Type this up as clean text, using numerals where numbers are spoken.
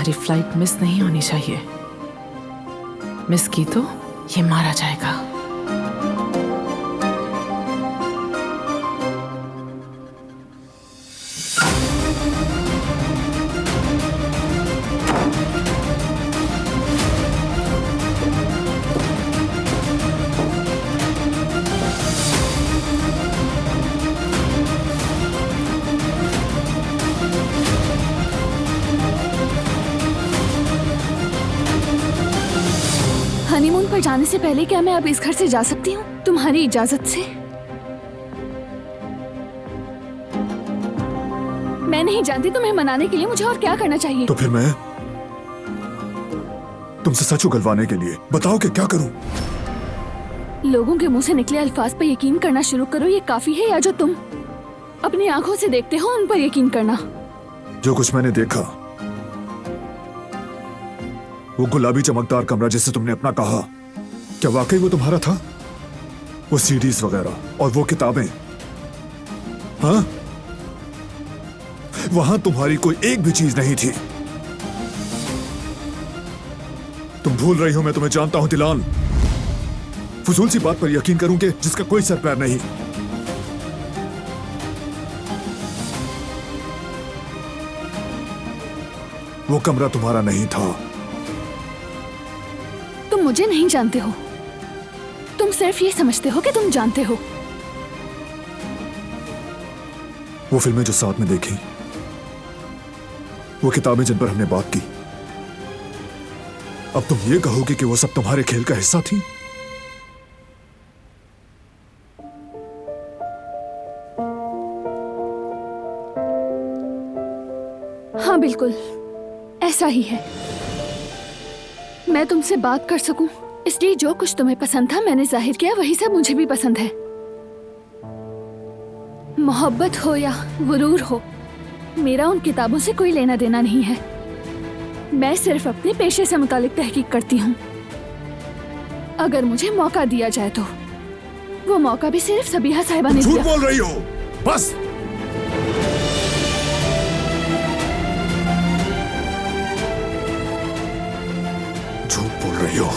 तुम्हारी flight miss नहीं होनी चाहिए। मिस की तो ये मारा जाएगा। हनीमून पर जाने से पहले क्या मैं अब इस घर से जा सकती हूँ तुम्हारी इजाजत से? मैं नहीं जानती तुम्हें मनाने के लिए मुझे और क्या करना चाहिए। तो फिर मैं तुमसे सच उगलवाने के लिए बताओ कि क्या करूं? लोगों के मुंह से निकले अल्फाज पर यकीन करना शुरू करो। ये काफी है या जो तुम अपनी आंखों से देखते हो उन पर यकीन करना। जो कुछ मैंने देखा, वो गुलाबी चमकदार कमरा जिसे तुमने अपना कहा, क्या वाकई वो तुम्हारा था? वो सीडीज वगैरह और वो किताबें, हाँ? वहां तुम्हारी कोई एक भी चीज नहीं थी। तुम भूल रही हो, मैं तुम्हें जानता हूं दिलान। फजूल सी बात पर यकीन करूं कि जिसका कोई सर पैर नहीं। वो कमरा तुम्हारा नहीं था। तुम मुझे नहीं जानते हो, तुम सिर्फ ये समझते हो कि तुम जानते हो। वो फिल्में जो साथ में देखी, वो किताबें जिन पर हमने बात की, अब तुम ये कहोगे कि वो सब तुम्हारे खेल का हिस्सा थी? हाँ बिल्कुल ऐसा ही है। मैं तुमसे बात कर सकूं इसलिए जो कुछ तुम्हें पसंद था मैंने जाहिर किया, वही सब मुझे भी पसंद है। मोहब्बत हो या गुरूर हो, मेरा उन किताबों से कोई लेना देना नहीं है। मैं सिर्फ अपने पेशे से मुतालिक तहकीक करती हूँ। अगर मुझे मौका दिया जाए तो वो मौका भी सिर्फ सबीहा साहिबा ने दिया। झूठ बोल रही हो, बस। झूठ बोल रही हो।